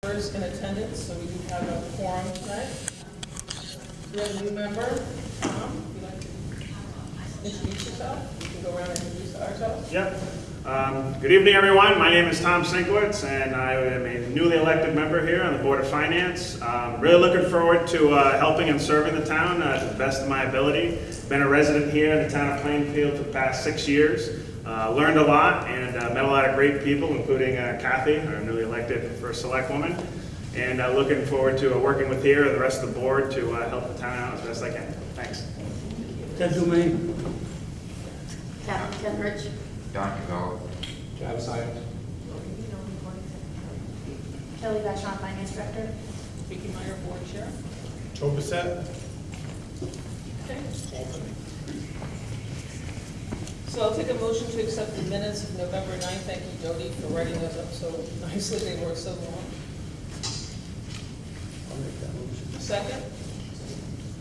In attendance, so we do have a quorum tonight. We have a new member. Tom, would you like to introduce yourself? We can go around and introduce ourselves. Yep. Good evening, everyone. My name is Tom Sinkewicz, and I am a newly elected member here on the Board of Finance. Really looking forward to helping and serving the town to the best of my ability. Been a resident here in the town of Plainfield for the past 6 years. Learned a lot and met a lot of great people, including Kathy, our newly elected first select woman. And looking forward to working with here and the rest of the board to help the town out as best I can. Thanks. Ted Dumaine. Ken Rich. Don Cavello. Travis Irons. Kelly Vachon, Finance Director. Vicky Meyer, Board Chair. Joe Bissett. Okay. So I'll take a motion to accept the minutes of November 9th. Thank you, Jody, for writing those up so nicely. They were so long. I'll make that motion. Second?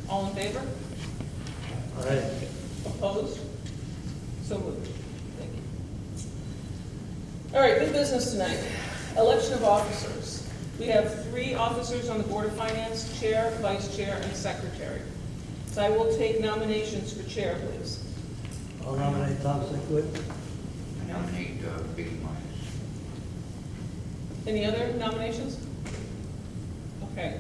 All in favor? Aye. Opposed? So moved. Thank you. All right, new business tonight. Election of officers. We have 3 officers on the Board of Finance, Chair, Vice Chair, and Secretary. So I will take nominations for Chair, please. I'll nominate Tom Sinkewicz. I nominate Vicky Myers. Any other nominations? Okay.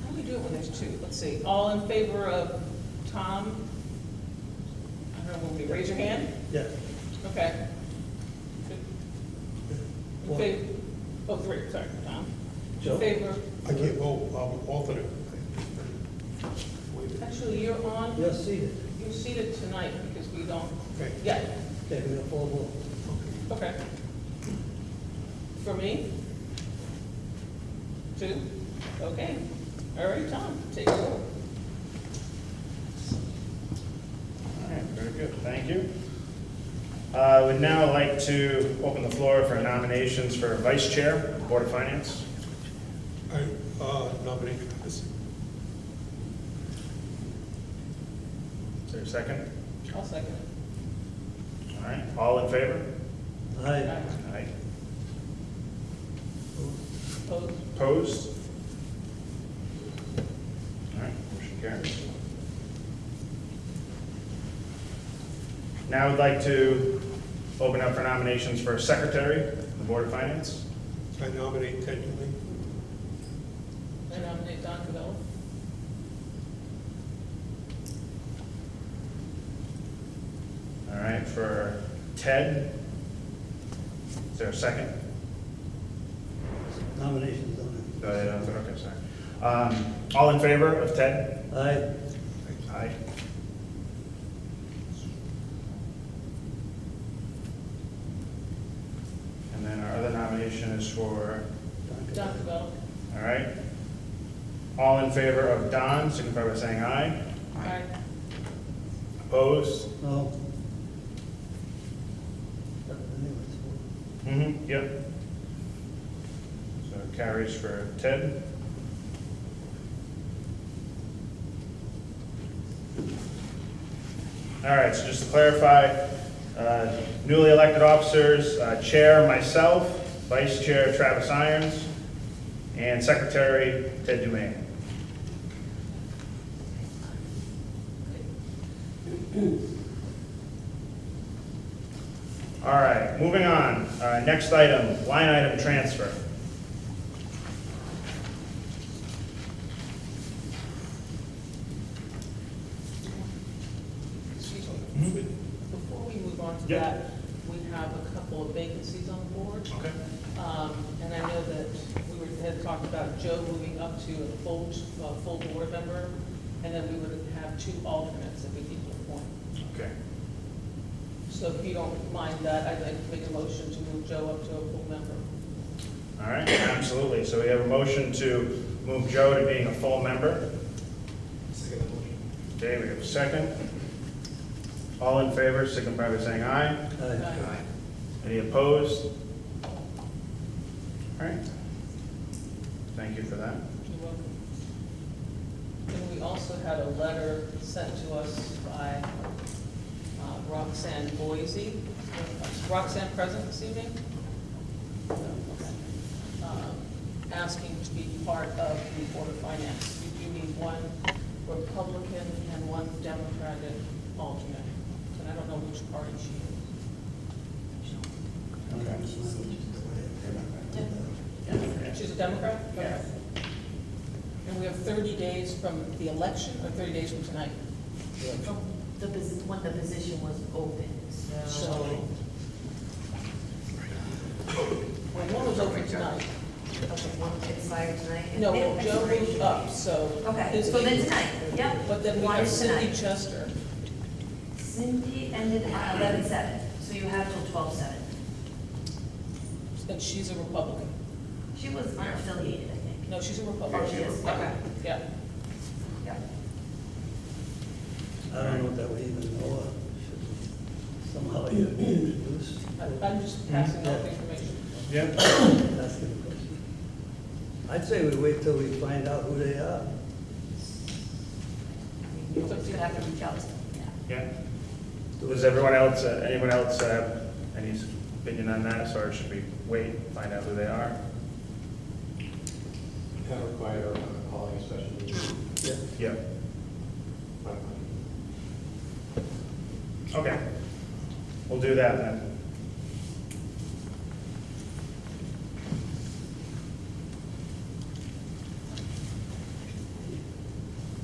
How do we do it when there's 2? Let's see. All in favor of Tom? I don't know, will we raise your hand? Yeah. Okay. In favor, oh, 3, sorry, Tom. Joe? In favor, I can't vote, I'm an alternate. actually, you're on, You're seated. you're seated tonight because we don't, Okay. yeah, Okay, we have full vote. okay. For me? 2? Okay. All right, Tom, take it over. All right, very good. Thank you. I would now like to open the floor for nominations for Vice Chair of the Board of Finance. I nominate Travis. Is there a second? I'll second it. All right, all in favor? Aye. Aye. Opposed? Opposed? All right, motion carries. Now I'd like to open up for nominations for Secretary of the Board of Finance. I nominate Ted Dumaine. I nominate Don Cavello. All right, for Ted, is there a second? Nominations on Okay, sorry. All in favor of Ted? it. Aye. Aye. And then our other nomination is for, Don Cavello. all right. All in favor of Don, signify by saying aye. Aye. Opposed? No. Anyways, Yep. So it carries for Ted. All right, so just to clarify, newly elected officers, Chair, myself, Vice Chair, Travis Irons, and Secretary, Ted Dumaine. All right, moving on. Next item, line item transfer. Before we move on to Yeah. that, we have a couple of vacancies on the board. Okay. And I know that had talked about Joe moving up to a full board member, and then we would have 2 alternates that we need to appoint. Okay. So if you don't mind that, I'd like to make a motion to move Joe up to a full member. All right, absolutely. So we have a motion to move Joe to being a full member. Second motion. Okay, we have a second. All in favor, signify by saying aye. Aye. Any opposed? All right. Thank you for that. You're welcome. And we also had a letter sent to us by Roxanne Boise. Is Roxanne present this evening? No, okay. asking to be part of the Board of Finance. You do need one Republican and one Democratic alternate, and I don't know which party she is. She's a Democrat? Okay. And we have 30 days from the election, or 30 days from tonight? When the position was open, So, so. well, one was open tonight. Okay, one expired tonight? No, well, Joe moved up, so. Okay, his so then name- tonight, yep. But then we One have is Cindy tonight. Chester. Cindy ended at 11/7, so you have till 12/7. And she's a Republican. She was unaffiliated, I think. No, she's a Oh, Republican. she is, okay, Yeah. yep. I don't know that we even know her. Should we somehow get introduced? I'm just passing out the information. Yeah. That's the question. I'd say we wait till we find out who they are. You're gonna have to reach out to them, yeah. Yeah. Does everyone else, anyone else have any opinion on that, or should we wait, find out who they are? Kind of require calling a special meeting. Yeah. Yeah. Okay. We'll do that then.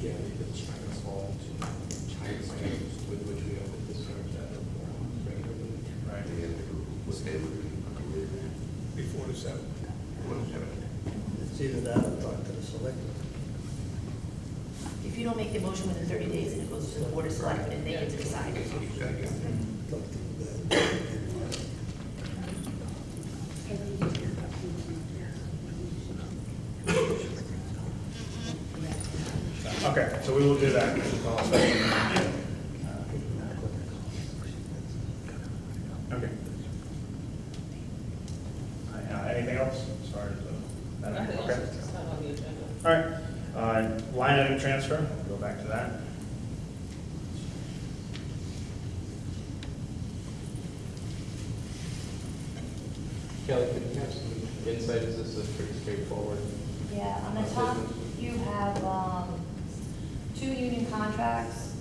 Yeah, we could try to solve with which we have to discuss that regularly. Right. Before the 7th. It's either that or talk to the selectmen. If you don't make the motion within 30 days, and it goes to the Board of Selectmen, and they get to decide. Talk to the- Okay, so we will do that. Call a special meeting. Okay. Anything else? Sorry. Nothing else, Okay. it's not on the agenda. All right. Line item transfer, go back to that. Kelly, could you have some insight? Is this a pretty straightforward? Yeah, on the top, you have 2 union contracts,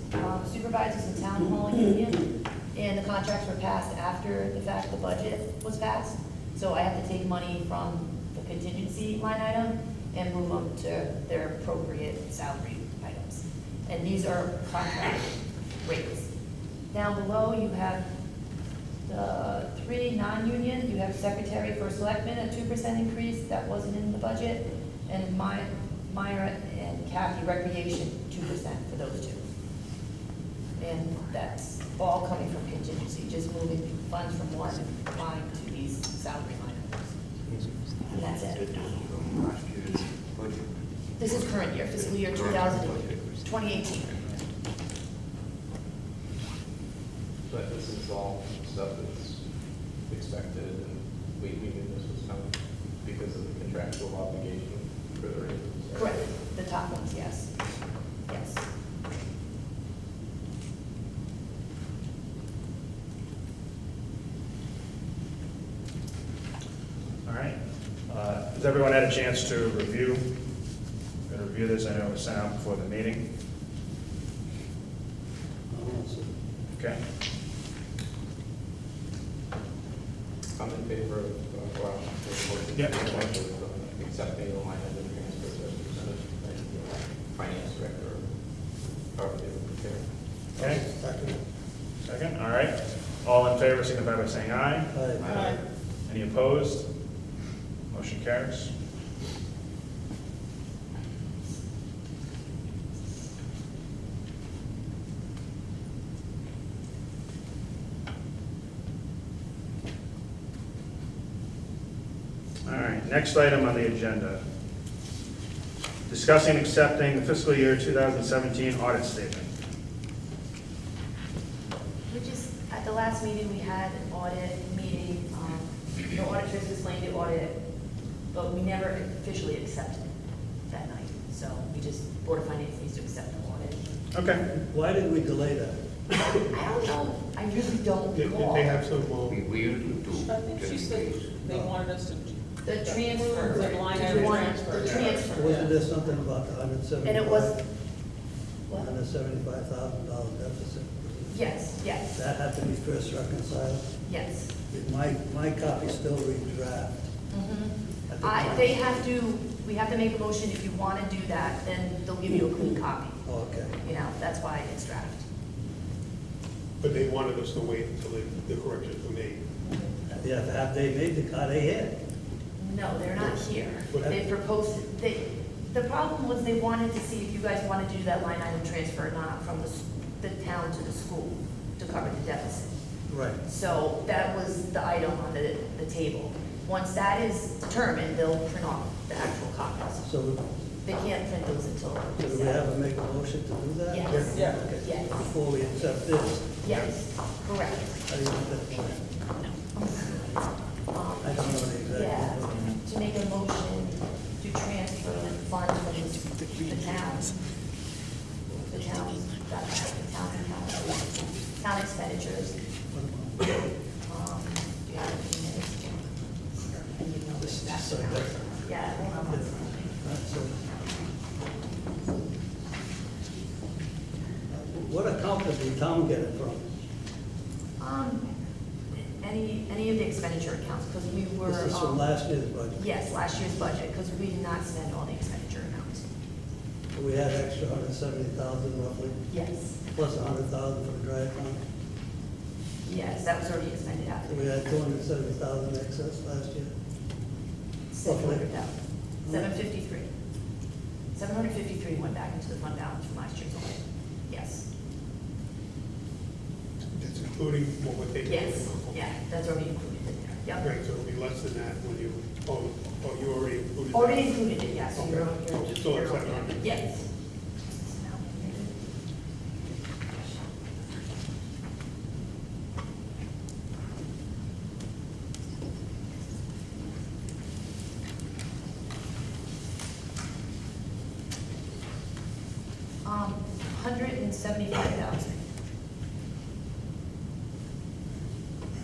supervisors and town hall union, and the contracts were passed after the fact the budget was passed. So I have to take money from the contingency line item and move them to their appropriate salary items. And these are contract rates. Down below, you have the 3 non-union, you have secretary for selectmen, a 2% increase, that wasn't in the budget, and Myra and Kathy recreation, 2% for those 2. And that's all coming from contingency, just moving funds from one line to these salary line items. And that's it. This is current year, fiscal year 2018. But this is all stuff that's expected, and we knew this was coming because of the contractual obligation for the raises. right? Correct, the top ones, yes. Yes. All right. Has everyone had a chance to review this? I know it was sent out before the meeting. Okay. I'm in favor of, Yeah. accepting the line item transfers as presented by the finance director, or the chair. Okay, Second. second, all right. All in favor, signify by saying aye. Aye. Any opposed? Motion carries. All right, next item on the agenda. Discussing accepting the fiscal year 2017 audit statement. We just, at the last meeting, we had an audit meeting, the auditors explained the audit, but we never officially accepted it that night. So we just, Board of Finance needs to accept the audit. Okay. Why did we delay that? I don't know, I really don't Did recall. they have some, We usually do. I think she just in said case. they wanted us to The transfer. The line Did item you want- transfer. The transfer. Wasn't there something about the And it was, what? $175,000 deficit? Yes, yes, That had to be first reconciled. yes. My copy still reads draft. They have to, we have to make a motion, if you want to do that, then they'll give you a clean copy. Oh, okay. You know, that's why it's draft. But they wanted us to wait until the corrections were made. Yeah, have they made are they here? No, they're not here. But- They proposed, the problem was they wanted to see if you guys wanted to do that line item transfer or not from the town to the school to cover the deficit. Right. So that was the item on the table. Once that is determined, they'll print off the actual copies. So They can't print those until. do we have to make a motion to do that? Yes. Yeah. Okay. Yes. Before we accept this, Yes, correct. how do you want that motion? I don't know the exact. Yeah, to make a motion to transfer the funds from the towns, town expenditures. Do you have a few minutes? And you know this, that's Sorry, that's- Yeah, hold on one second. So, what account did the town get it from? Any of the expenditure accounts, because we were. This is from last year's budget. Yes, last year's budget, because we did not spend all the expenditure amounts. So we had extra 170,000 roughly, Yes, plus 100,000 for the dry account. yes, that was already expended So after. we had 270,000 excess last year. 700,000, 753. 753 went back into the fund balance from last year's audit. Yes, That's including what we're taking. yes, yeah, that's already included in there. Yep. Right, so it'll be less than that when you, you already included that? Already included it, yes. Okay. You're- So you're- still at you're- 700? Yes. Um, 175,000.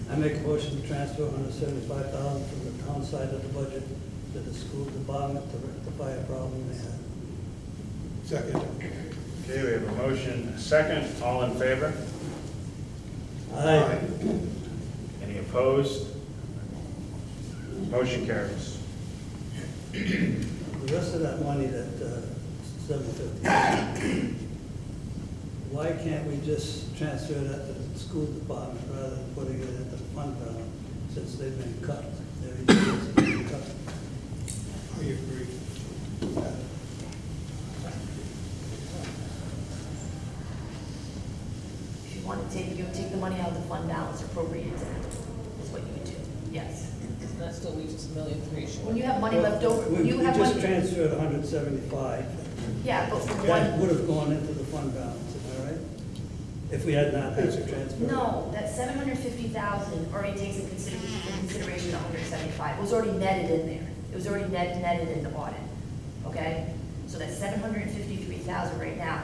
I make a motion to transfer 175,000 from the town side of the budget to the school department to rectify a problem they had. Second. Okay, we have a motion, a second, all in favor? Aye. Any opposed? Motion carries. The rest of that money, that 750, why can't we just transfer that to the school department rather than putting it into the fund balance, since they've been cut? Their EPS has been cut. I agree. If you want to take, you would take the money out of the fund balance, appropriate it, is what you would do, yes. And that still leaves us $1.3 million short. When you have money left over, when We you have just money, transferred 175. yeah, but from That one, would have gone into the fund balance, am I right? If we had not had to transfer. no, that 750,000 already takes in consideration 175, it was already netted in there. It was already netted in the audit, okay? So that 753,000 right now,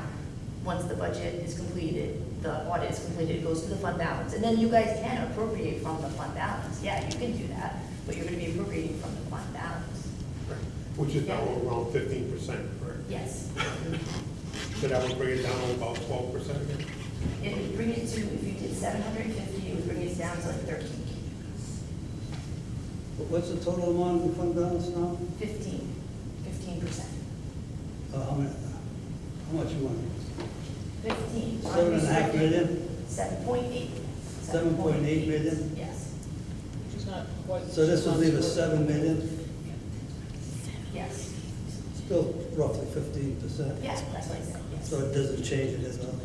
once the budget is completed, the audit is completed, it goes to the fund balance. And then you guys can appropriate from the fund balance. Yeah, you can do that, but you're gonna be appropriating from the fund balance. Right. Which is now around 15%, correct? Yes. So that would bring it down to about 12% again? It would bring it to, if you did 750, it would bring it down to like 13, What's the total amount in the fund balance now? 15%. How much money? 15. 7.5 million? 7.8. 7.8 million? Yes, Which is not quite. So this would leave us 7 million, yes. still roughly 15%. Yeah, that's what I said, yes. So it doesn't change it at all.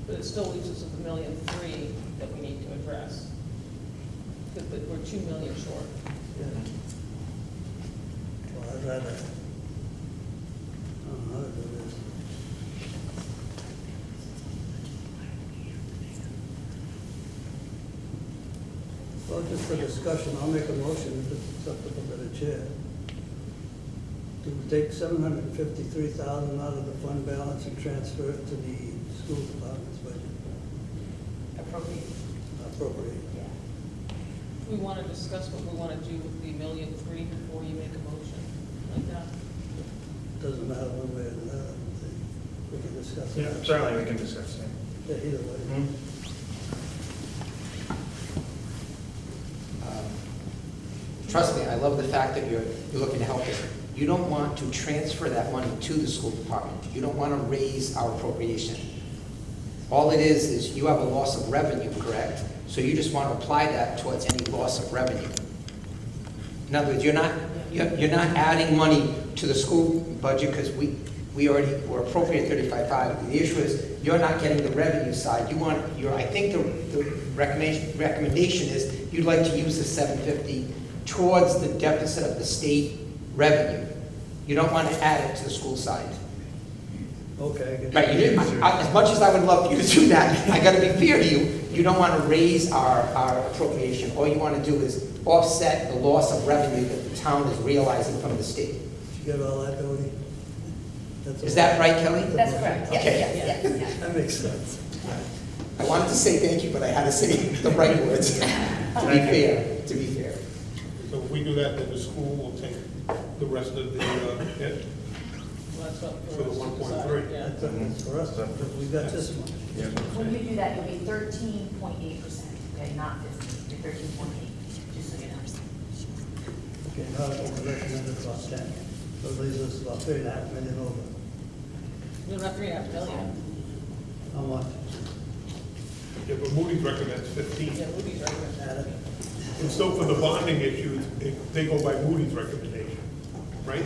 But it still leaves us with $1.3 million that we need to address. Because we're $2 million short. Yeah. Well, I'd rather, I don't know how to do this. Well, just for discussion, I'll make a motion if it's acceptable to the chair. To take 753,000 out of the fund balance and transfer it to the school department's budget, Appropriate, appropriate. yeah. we want to discuss what we want to do with the $1.3 million before you make a motion like that. Doesn't matter one way or the other. We can discuss it. Yeah, certainly we can discuss it. Yeah, either way. Trust me, I love the fact that you're looking to help us. You don't want to transfer that money to the school department. You don't want to raise our appropriation. All it is you have a loss of revenue, correct? So you just want to apply that towards any loss of revenue. In other words, you're not adding money to the school budget because we already were appropriate 35.5. The issue is you're not getting the revenue side. I think the recommendation is you'd like to use the 750 towards the deficit of the state revenue. You don't want to add it to the school side. Okay. I get Right, as much as I would love for you to do that, I gotta be fair to you, you don't wanna raise our appropriation. All you wanna do is offset the loss of revenue that the town is realizing from the state. Did you get all that, Tony? Is that right, Kelly? That's correct, yes, Okay. yes. That makes sense. I wanted to say thank you, but I had to say the right words. To be fair. So if we do that, then the school will take the rest of the hit. Well, that's up For the us to 1.3. decide, yeah. That's for us, because we got this much. When you do that, you'll be 13.8%, okay, not 15, you're 13.8, just so you know. Okay, now it's only recommended about 10. So it leaves us about 3.5 million over. We're not $3.5 million. How much? Yeah, but Moody's recommends 15. Yeah, Woody's right there. Add it. And so for the bonding issues, they go by Moody's recommendation, right?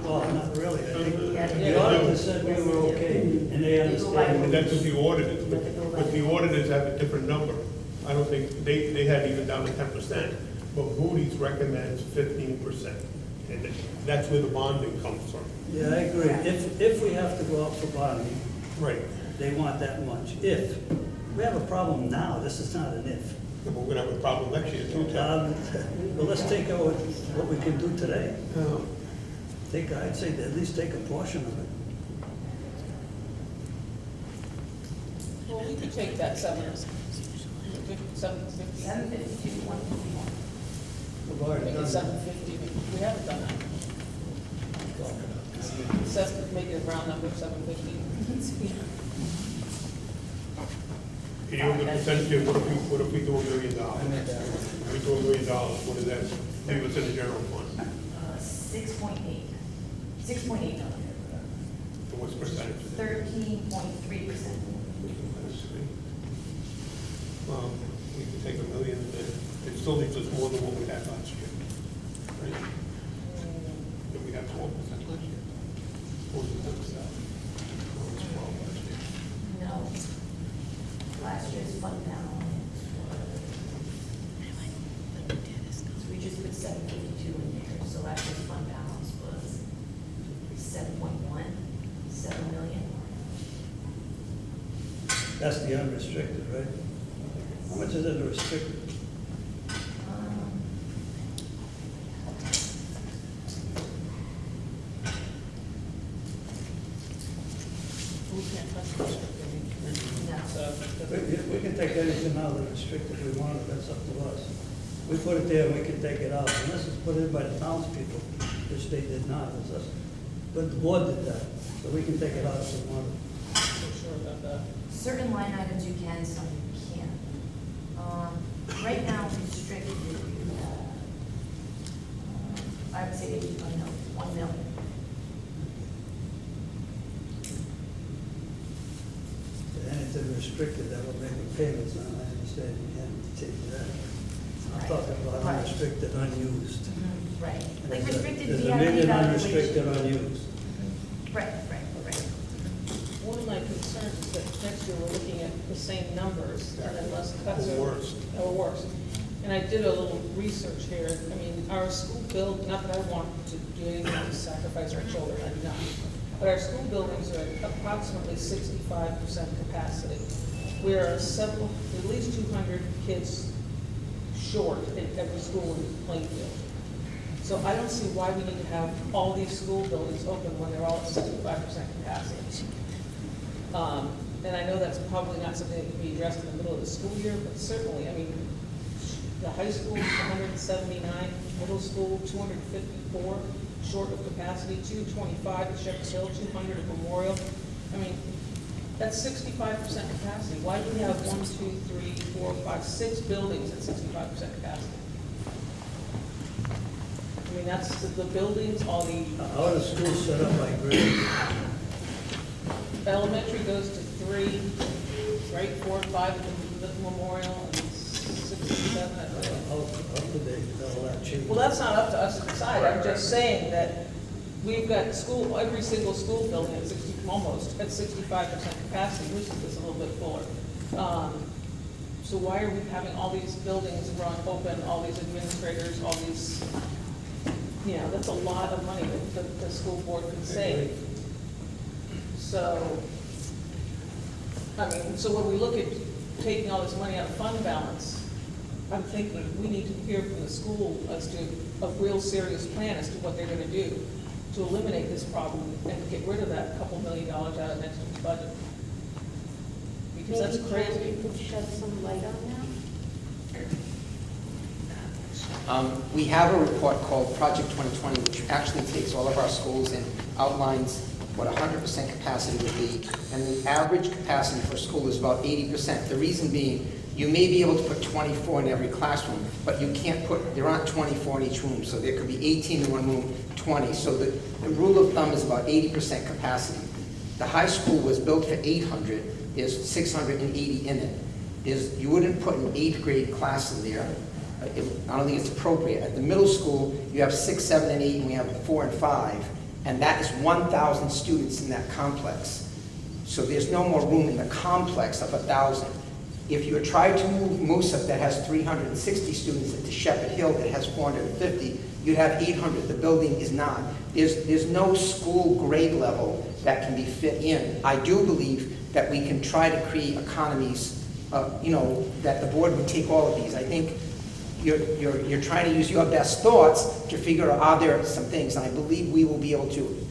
Well, not really. I think Yeah. the auditor said we were okay, and they And understand. that's what the auditors, but the auditors have a different number. I don't think, they had even down to 10%, but Moody's recommends 15%. And that's where the bonding comes from. Yeah, I agree. If we have to go out for bonding, Right. they want that much. If. We have a problem now, this is not an if. And we're gonna have a problem next year too, Tom. Well, let's take out what we can do today. Yeah. I'd say at least take a portion of it. Well, we could take that 750. 752, 151. We've already Make done it that. 750, we haven't done that. Make it a round number, 750. Can you have the percentage, what if we do $1 million? If we do $1 million, what does that leave us in the general fund? 6.8. 6.8 million. So what's percentage? 13.3%. Well, we can take $1 million, and it still leaves us more than what we had last year, right? Did we have 12% last year? Or was it 10%? Oh, it's 12 last year. No. Last year's fund balance was, so we just put 752 in there, so last year's fund balance was 7 million. That's the unrestricted, right? How much is it restricted? We can't touch this. No. So, We can take anything out of the restricted we want, that's up to us. We put it there, we can take it out, and this is put in by the townspeople, which they did not, it's us. But the board did that, so we can take it out if we want. I'm sure about that. Certain line items you can, some you can't. Right now, restricted, I would say maybe 1 million. Anything restricted, that will make the payments, and I understand you can't take that. I'm talking about Right. unrestricted, unused. Right. Like There's a- restricted There's VIP a million valuation. unrestricted, unused. Right. One of my concerns is that next year we're looking at the same numbers and then less cuts. Or worse. Or worse. And I did a little research here. I mean, our school build, not that I want to do anything to sacrifice our children, I do not. But our school buildings are at approximately 65% capacity. We are at least 200 kids short in every school in Plainfield. So I don't see why we need to have all these school buildings open when they're all at 65% capacity. And I know that's probably not something that can be addressed in the middle of the school year, but certainly, I mean, The high school is 179, middle school 254, short of capacity, 225 at Shepherd's Hill, 200 at Memorial. I mean, that's 65% capacity. Why do we have 1, 2, 3, 4, 5, 6 buildings at 65% capacity? I mean, that's the buildings, all the How are the schools set up by grade? elementary goes to 3, right, 4 and 5 at the Memorial, and 6 and 7 at the... How up to date, all that change? Well, that's not up to us to decide. I'm just saying that we've got school, every single school building at 60, almost at 65% capacity. Houston is a little bit fuller. So why are we having all these buildings run open, all these administrators, all these, you know, that's a lot of money that the school board could save. So, I mean, so when we look at taking all this money out of fund balance, I'm thinking we need to hear from the school as to a real serious plan as to what they're gonna do to eliminate this problem and get rid of that couple $1 million out of next year's budget. Because that's Maybe crazy. you could shed some light on that? We have a report called Project 2020, which actually takes all of our schools and outlines what 100% capacity would be, and the average capacity for a school is about 80%. The reason being, you may be able to put 24 in every classroom, but you can't put, there aren't 24 in each room, so there could be 18 in one room, 20. So the rule of thumb is about 80% capacity. The high school was built for 800, there's 680 in it. You wouldn't put an 8th grade class in there. I don't think it's appropriate. At the middle school, you have 6, 7, and 8, and we have 4 and 5, and that is 1,000 students in that complex. So there's no more room in the complex of 1,000. If you try to move Moosup that has 360 students into Shepherd Hill that has 450, you'd have 800. The building is not. There's no school grade level that can be fit in. I do believe that we can try to create economies, that the board would take all of these. I think you're trying to use your best thoughts to figure out, are there some things, and I believe we will be able to,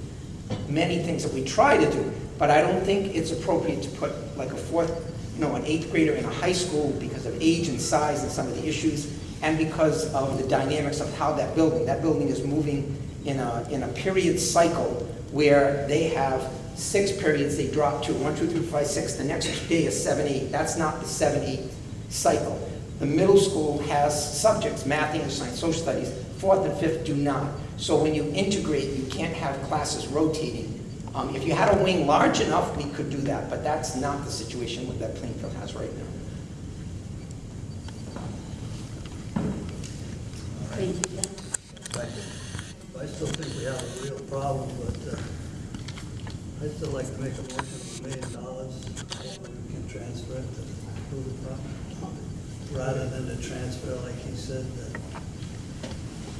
many things that we try to do, but I don't think it's appropriate to put like an 8th grader in a high school because of age and size and some of the issues, and because of the dynamics of how that building is moving in a period cycle where they have 6 periods, they drop to 1, 2, 3, 4, 5, 6, the next day is 7, 8. That's not the 7, 8 cycle. The middle school has subjects, math, English, science, social studies. 4th and 5th do not. So when you integrate, you can't have classes rotating. If you had a wing large enough, we could do that, but that's not the situation that Plainfield has right now. Thank you, Jen. I still think we have a real problem, but I'd still like to make a motion of $1 million, hopefully we can transfer it to the department, rather than the transfer, like he said, that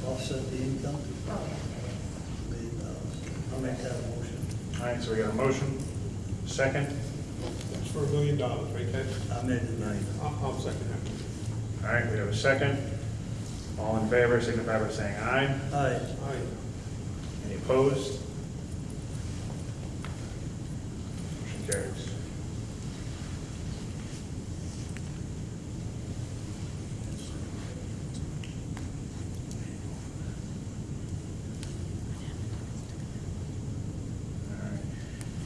offset the income. $1 million. I'll make that a motion. All right, so we got a motion, second. That's for $1 million, right, Ted? I made it 9. I'll second that. All right, we have a second. All in favor, signify by saying aye. Aye. Aye. Any opposed? Motion carries. All right.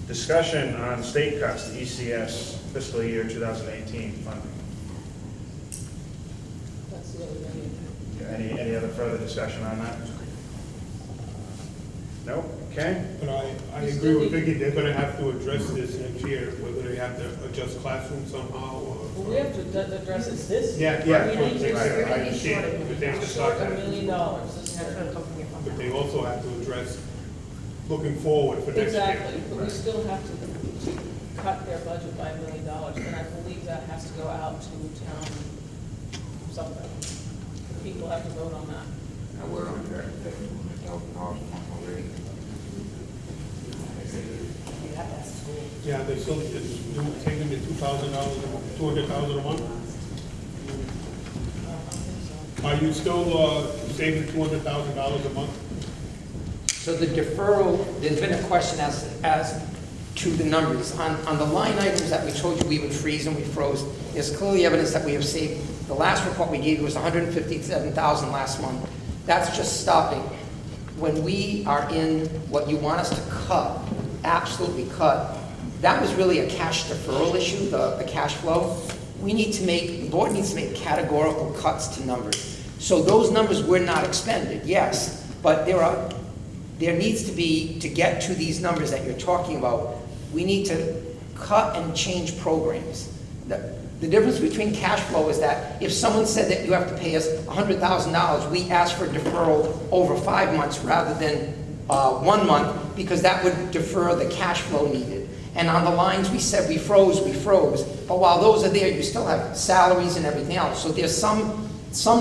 Discussion on state cuts to ECS fiscal year 2018 funding. That's the other thing. Any other further discussion on that? No? Okay. But I agree with Vicki, they're gonna have to address this next year, whether they have to adjust classrooms somehow, or... Well, we have to address it this year. Yeah, We need to- I understand, but they have to Short start $1 that. million this year. But they also have to address looking forward for next year. Exactly, but we still have to cut their budget by $1 million, and I believe that has to go out to town something. People have to vote on that. Now, we're on track to take $1,000 already. You have that school. Yeah, they still, it's taking the $2,000, $200,000 a month? Are you still saving $200,000 a month? So the deferral, there's been a question as to the numbers. On the line items that we told you we would freeze and we froze, there's clearly evidence that we have saved The last report we gave you was 157,000 last month. That's just stopping. When we are in what you want us to cut, absolutely cut, that was really a cash deferral issue, the cash flow. The board needs to make categorical cuts to numbers. So those numbers were not expended, yes, but there needs to be, to get to these numbers that you're talking about, we need to cut and change programs. The difference between cash flow is that if someone said that you have to pay us $100,000, we ask for deferral over 5 months rather than 1 month, because that would defer the cash flow needed. And on the lines we said we froze, but while those are there, you still have salaries and everything else. So there's some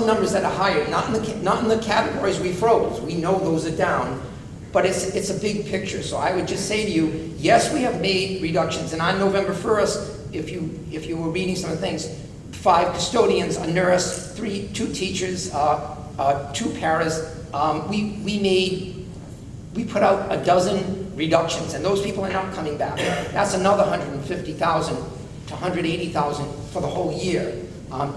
numbers that are higher, not in the categories we froze. We know those are down, but it's a big picture. So I would just say to you, yes, we have made reductions, and on November 1st, if you were reading some of the things, 5 custodians, a nurse, 2 teachers, 2 paras, we put out a dozen reductions, and those people are not coming back. That's another 150,000 to 180,000 for the whole year.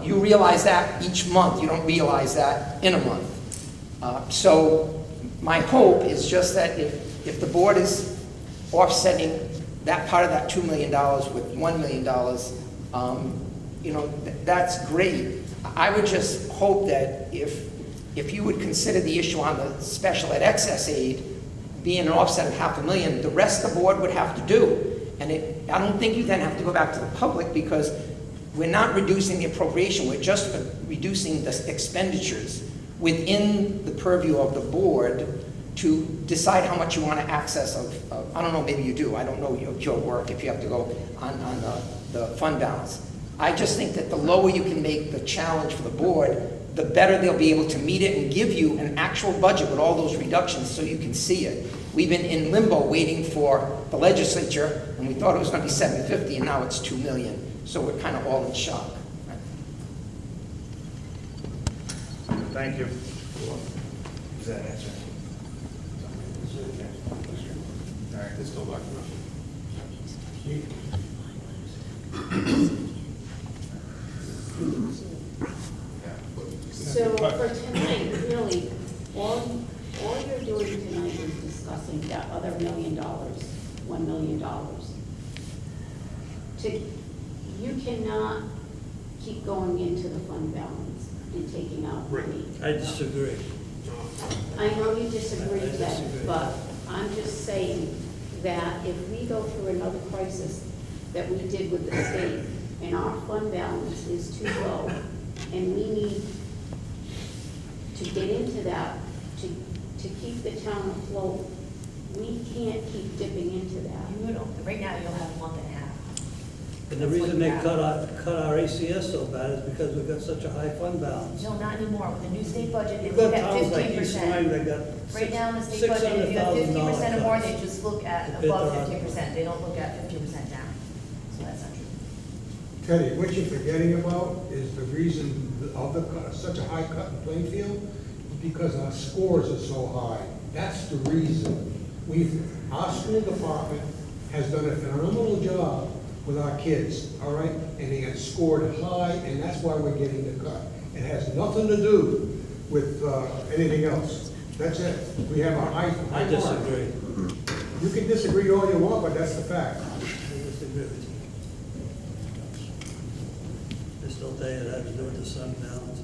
You realize that each month. You don't realize that in a month. So my hope is just that if the board is offsetting that part of that $2 million with $1 million, that's great. I would just hope that if you would consider the issue on the special ed excess aid being an offset of $500,000, the rest the board would have to do. And I don't think you then have to go back to the public, because we're not reducing the appropriation, we're just reducing the expenditures within the purview of the board to decide how much you want to access of I don't know, maybe you do, I don't know your work, if you have to go on the fund balance. I just think that the lower you can make the challenge for the board, the better they'll be able to meet it and give you an actual budget with all those reductions so you can see it. We've been in limbo waiting for the legislature, and we thought it was going to be $750, and now it's $2 million. So we're kind of all in shock. Thank you. Does that answer? All right, let's go back. So for tonight, really, all you're doing tonight is discussing that other $1 million, $1 million. You cannot keep going into the fund balance and taking out money. I disagree. I know you disagree, I disagree. but I'm just saying that if we go through another crisis that we did with the state, and our fund balance is too low, and we need to get into that to keep the town afloat, we can't keep dipping into that. Right now, you'll have a month and a half. And the reason they cut our ACS so bad is because we've got such a high fund balance. No, not anymore. With the new state budget, they You've look got at towns like East Lyme 15%. that got Right now, in the state budget, if you have $600,000 50% or more, cuts. they just look at To above bid their 50%. They don't look at 50% down. So that's not true. Teddy, what you're forgetting about is the reason of the cut, such a high cut in Plainfield, because our scores are so high. That's the reason. Our school department has done a phenomenal job with our kids, all right? And they get scored high, and that's why we're getting the cut. It has nothing to do with anything else. That's it. We have a high I mark. disagree. You can disagree all you want, but that's the fact. I disagree with you. I still tell you that has to do with the fund balance.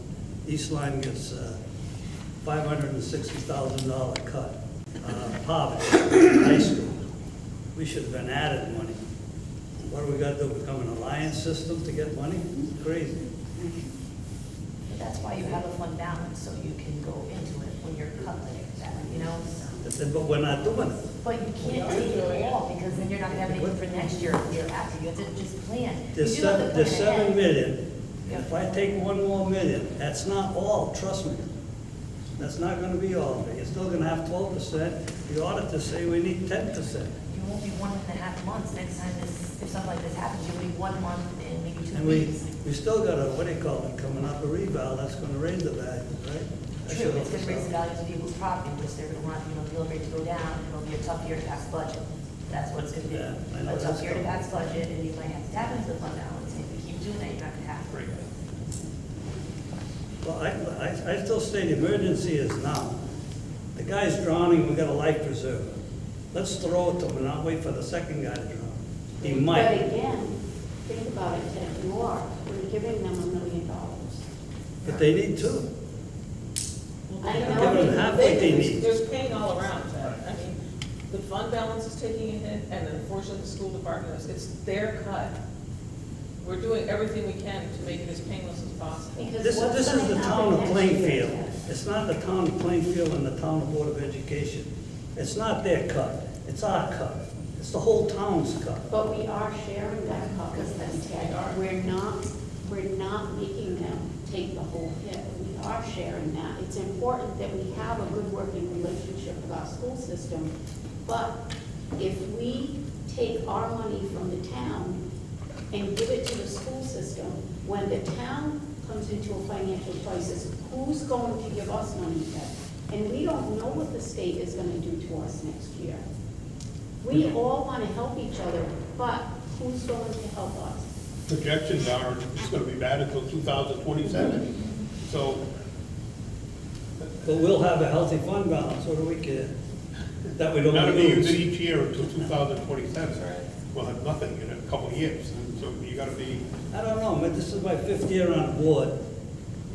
East Lyme gets $560,000 cut. Poverty, high school. We should have been added money. What do we got to do, become an alliance system to get money? Crazy. But that's why you have a fund balance, so you can go into it when you're cut like that, you know? But we're not doing it. But you can't take it all, because then you're not gonna have anything for next year, or the year after. You have to just plan. There's You do have to there's plan ahead. 7 million. If I take 1 more million, that's not all, trust me. That's not gonna be all of it. You're still gonna have 12%. The auditors say we need 10%. You won't be 1.5 months next time if something like this happens. You'll be 1 month and maybe 2 And weeks. we still got a, what do you call it, coming up, a reval, that's gonna raise the value, right? That True, should it's gonna help raise the us out. values of people's property, which they're gonna want, the mill rate to go down, and it'll be a tough year to pass budget. That's what it's gonna be. Yeah, I know A tough that's year to coming. pass budget, and you might have to tap into the fund balance. If you keep doing that, you're not gonna have. Well, I still say the emergency is now. The guy's drowning, we got a life preserver. Let's throw it to him and not wait for the second guy to drown. He But might. again, think about it, Ted, we're giving them $1 million. But they need two. I Give know, them half what they need. There's pain all around, Ted. I mean, the fund balance is taking a hit, and then unfortunately, the school department is, it's their cut. We're doing everything we can to make it as painless as possible. because This what's is gonna the happen town of next Plainfield. year? It's not the town of Plainfield and the town of Board of Education. It's not their cut, it's our cut. It's the whole town's cut. But we are sharing that cost with them, Ted. We're not making them take the whole hit. We are sharing that. It's important that we have a good working relationship with our school system. But if we take our money from the town and give it to the school system, when the town comes into a financial crisis, who's going to give us money then? And we don't know what the state is gonna do to us next year. We all wanna help each other, but who's going to help us? Projections are, it's gonna be bad until 2027. So, But we'll have a healthy fund balance, what do we care? That we don't not gonna use it lose. each year until 2027. We'll have nothing in a couple of years. So you gotta be, I don't know, but this is my 5th year on the board,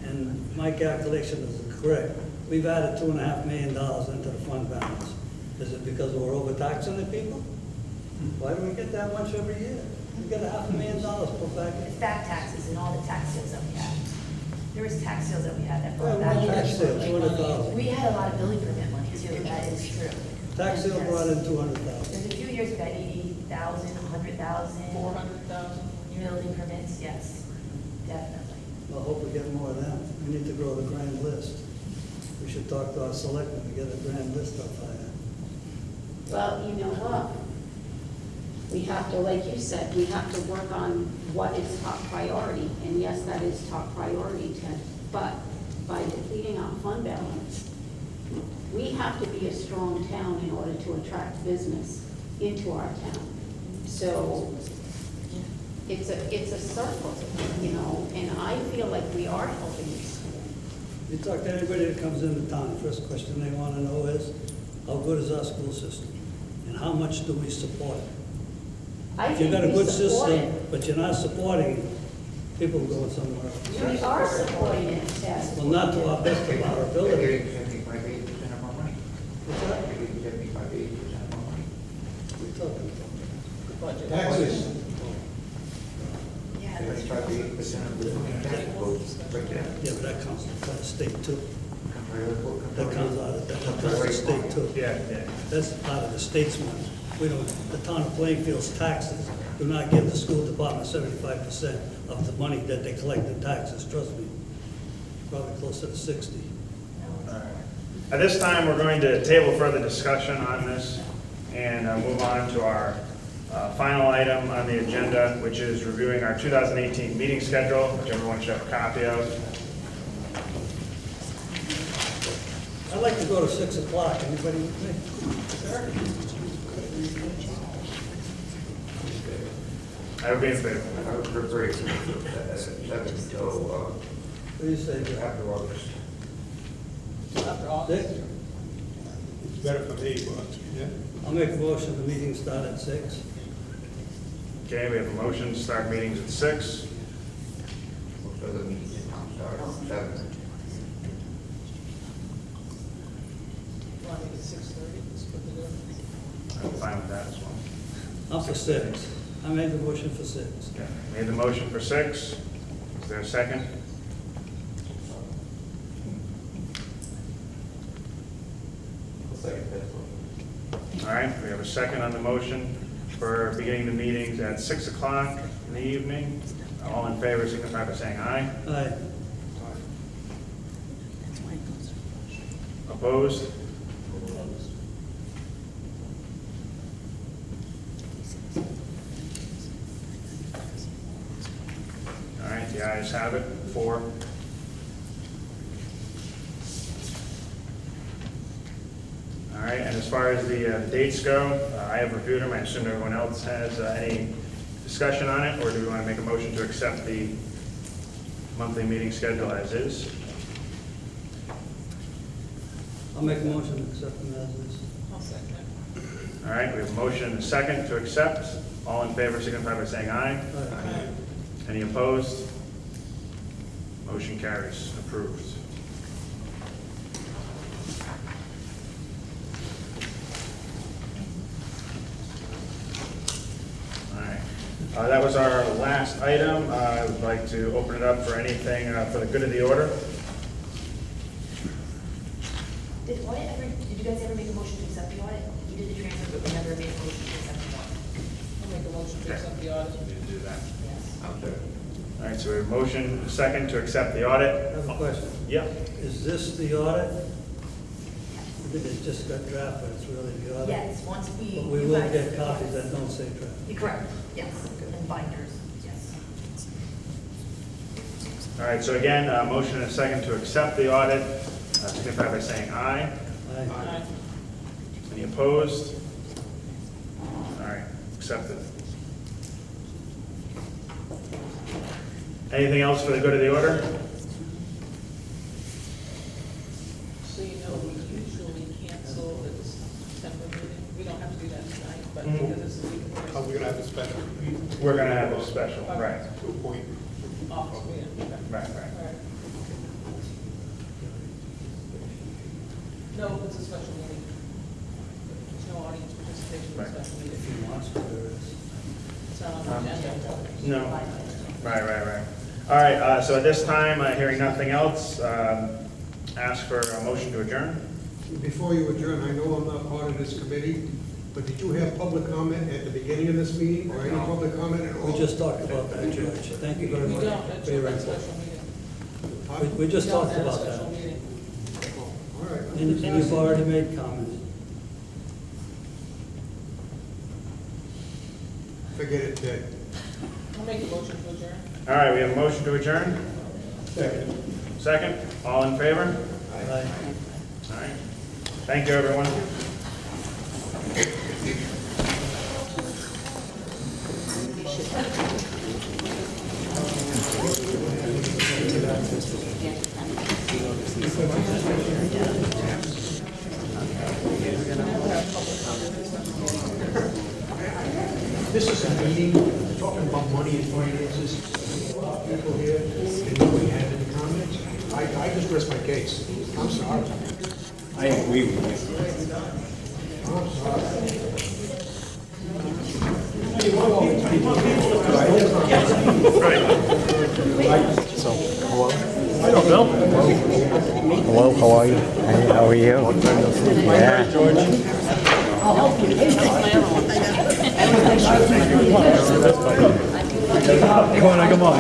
and my calculation is correct. We've added $2.5 million into the fund balance. Is it because we're overtaxing the people? Why do we get that much every year? We get $500,000 put back It's in. back taxes and all the tax sales that we had. There was tax sales that we had that Well, brought back. one tax sale, 200,000. We had a lot of building permit money too, that is true. Tax sale brought in Yes. 200,000. There's a few years we got 80,000, 100,000. 400,000. Building permits, yes, definitely. Well, I hope we get more of them. We need to grow the grand list. We should talk to our selectmen to get a grand list up higher. Well, you know what? We have to, like you said, we have to work on what is top priority. And yes, that is top priority, Ted. But by depleting our fund balance, we have to be a strong town in order to attract business into our town. So it's a circle, you know, and I feel like we are helping the school. You talk to anybody that comes into town, the first question they want to know is, how good is our school system? And how much do we support it? I If you've think got a we good support system, it. but you're not supporting it, people are going somewhere else. We are supporting it, Ted. Well, not to our best of our They're ability. getting 75, 80% of our money. What's that? They're getting 75, 80% of our money. We're talking about. Budget. Taxes, Yeah. 75, 80% of the tax goes right there. Yeah, but that comes from the state too. That That comes out of, that comes from the state too. Yeah. That's out of the state's money. We don't, the town of Plainfield's taxes do not give the school department 75% of the money that they collect in taxes, trust me. Probably closer to 60. At this time, we're going to table further discussion on this and move on to our final item on the agenda, which is reviewing our 2018 meeting schedule, which everyone should have a copy of. I'd like to go to 6 o'clock, anybody with me? I would be in favor. I would prefer it at 7 till What do you say, Joe? after August. After August. Dick? it's better for me, but, yeah. I'll make a motion, the meeting start at 6. Okay, we have a motion to start meetings at 6. Most of the meetings in town start at 7. Want to make it 6:30? Let's put it in. I'm fine with that as well. I'm for 6. I made the motion for 6. Okay, made the motion for 6. Is there a second? All right, we have a second on the motion for beginning the meetings at 6 o'clock in the evening. All in favor, signify by saying aye. Aye. Opposed? All right, the ayes have it, 4. All right, and as far as the dates go, I have reviewed them. I assume everyone else has any discussion on it, or do we want to make a motion to accept the monthly meeting schedule as is? I'll make a motion to accept them as is. I'll second it. All right, we have a motion and a second to accept. All in favor signify by saying aye. Aye. Any opposed? Motion carries, approved. All right, that was our last item. I would like to open it up for anything for the good of the order. Did you guys ever make a motion to accept the audit? You did the transfer, but we never made a motion to accept the audit. I'll make a motion to accept the audit. We need to do that. Yes. All right, so we have a motion, a second to accept the I audit. have a question. Yep. Is this the audit? It just got drafted, it's really the audit? Yes, once we. But we you will guys- get copies that don't say draft. You're correct, yes, and binders, yes. All right, so again, motion and a second to accept the audit. Signify by saying aye. Aye. Aye. Any opposed? All right, accepted. Anything else for the good of the order? So you know, we usually cancel the December meeting. We don't have to do that tonight, but Mhm. because it's the week of Are we gonna have a special? We're gonna have a special, right, To appoint. office meeting. Okay. right. All right. No, it's a special meeting. There's no audience participation in Right. a special If meeting. he wants to, there is. It's not on the agenda. No, right. All right, so at this time, hearing nothing else, ask for a motion to adjourn. Before you adjourn, I know I'm not part of this committee, but did you have public comment at the beginning of this meeting, or any public comment at all? We just talked about that, George. Thank you very We much don't, it's for your a input. special meeting. Huh? We just We don't talked have a about that. special meeting. All right. And you've already made comments. Forget it, Ted. I'll make a motion to adjourn. All right, we have a motion to adjourn. Second, all in favor? Aye. All right. Thank you, everyone. This is a meeting talking about money and finances. People here, and nobody had any comments. I just rest my case. I'm sorry. I agree with you. I'm sorry. So, hello? I don't know. Hello, how are you? Hey, how are you? Yeah. Come on, come on.